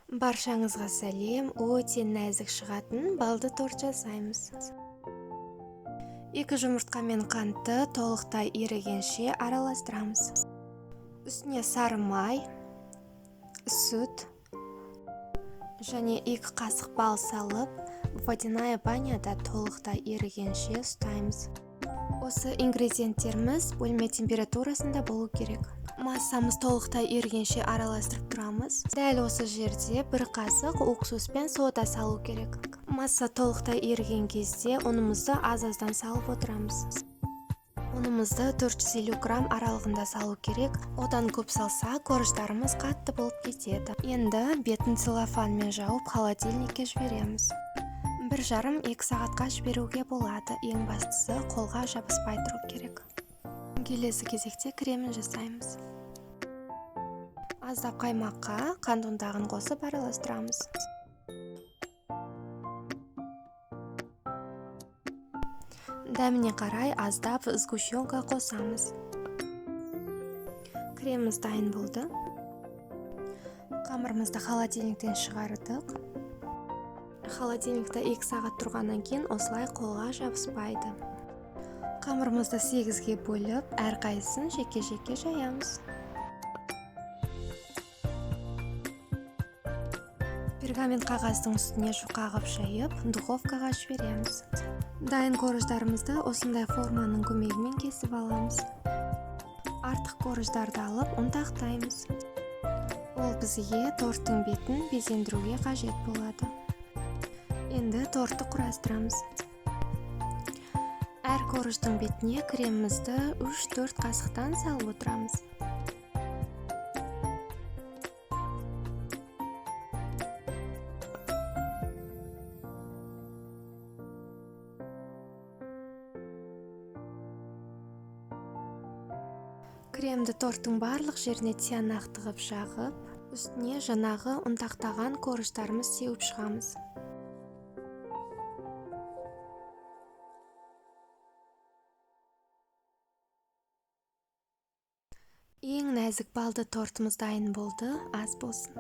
Баршаңызға сәлем, өте нәзік шығатын балды торт жасаймыз. 2 жұмыртқа мен қантты толықтай ерігенше араластырамыз. Үстіне сары май, сүт және 2 қасық бал салып, водяная баняда толықтай ерігенше ұстаймыз. Осы ингредиенттеріміз бөлме температурасында болу керек. Массамыз толықтай ерігенше араластырып тұрамыз. Дәл осы жерде 1 қасық уксус пен сода салу керек. Масса толықтай еріген кезде ұнымызды аз-аздан салып отырамыз. Ұнымызды 450 грамм аралығында салу керек. Одан көп салса, корждарымыз қатты болып кетеді. Енді бетін целлофанмен жауып холодильникке жібереміз. 1,5-2 сағатқа жіберуге болады. Ең бастысы қолға жабыспай тұру керек. Келесі кезекте кремін жасаймыз. Аздап қаймаққа қант ұнтағын қосып араластырамыз. Дәміне қарай аздап сгущенка қосамыз. Креміміз дайын болды. Қамырымызды холодильниктен шығардық. Холодильникте 2 сағат тұрғаннан кейін осылай қолға жабыспайды. Қамырымызды 8-ге бөліп, әрқайсысын жеке-жеке жаямыз. Пергамент қағаздың үстіне жұқа қып жайып, духовкаға жібереміз. Дайын корждарымызды осындай форманың көмегімен кесіп аламыз. Артық корждарды алып ұнтақтаймыз. Ол бізге торттың бетін безендіруге қажет болады. Енді тортты құрастырамыз. Әр корждың бетіне кремімізді 3-4 қасықтан салып отырамыз. Кремді торттың барлық жеріне тиянақтығып жағып, үстіне жаңағы ұнтақтаған корждарымыз сеуіп шығамыз. Ең нәзік балды тортымыз дайын болды, ас болсын.